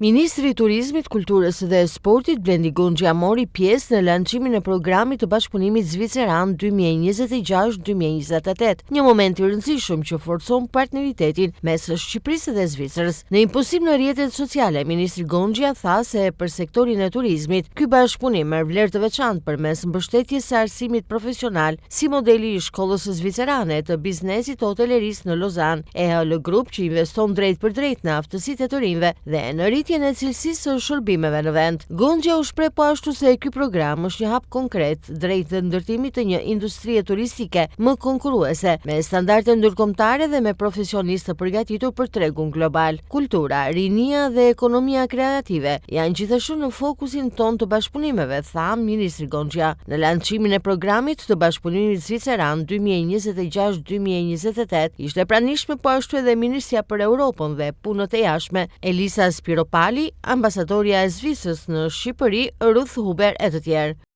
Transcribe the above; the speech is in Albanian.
Ministri i Turizmit, Kulturës dhe Sportit Blendi Gonxha mori pjesë në lançimin e programit të bashkëpunimit zviceran 2026-2028, një moment i rëndësishëm që forcon partneritetin mes Shqipërisë dhe Zvicrës. Në një postim në rrjetet sociale, ministri Gonxha tha se për sektorin e turizmit, ky bashkëpunim merr vlerë të veçantë përmes mbështetjes së arsimit profesional, si modeli i shkollës zvicerane të biznesit të hotelerisë në Lozan, EHL Group që investon drejt për drejt në aftësitë e të rinjve dhe në rritjen e cilësisë së shërbimeve në vend. Gonxha u shpreh po ashtu se ky program është një hap konkret drejt ndërtimit të një industrie turistike më konkurruese, me standarde ndërkombëtare dhe me profesionistë të përgatitur për tregun global. Kultura, rinia dhe ekonomia kreative janë gjithashtu në fokusin ton të bashkëpunimeve, tha ministri Gonxha. Në lançimin e programit të bashkëpunimit zviceran 2026-2028 ishte pranishme po ashtu edhe Ministria për Europën dhe Punët e Jashtme, Elisa Spiropali, ambasadorja e Zvicrës në Shqipëri, Ruth Huber e të tjerë.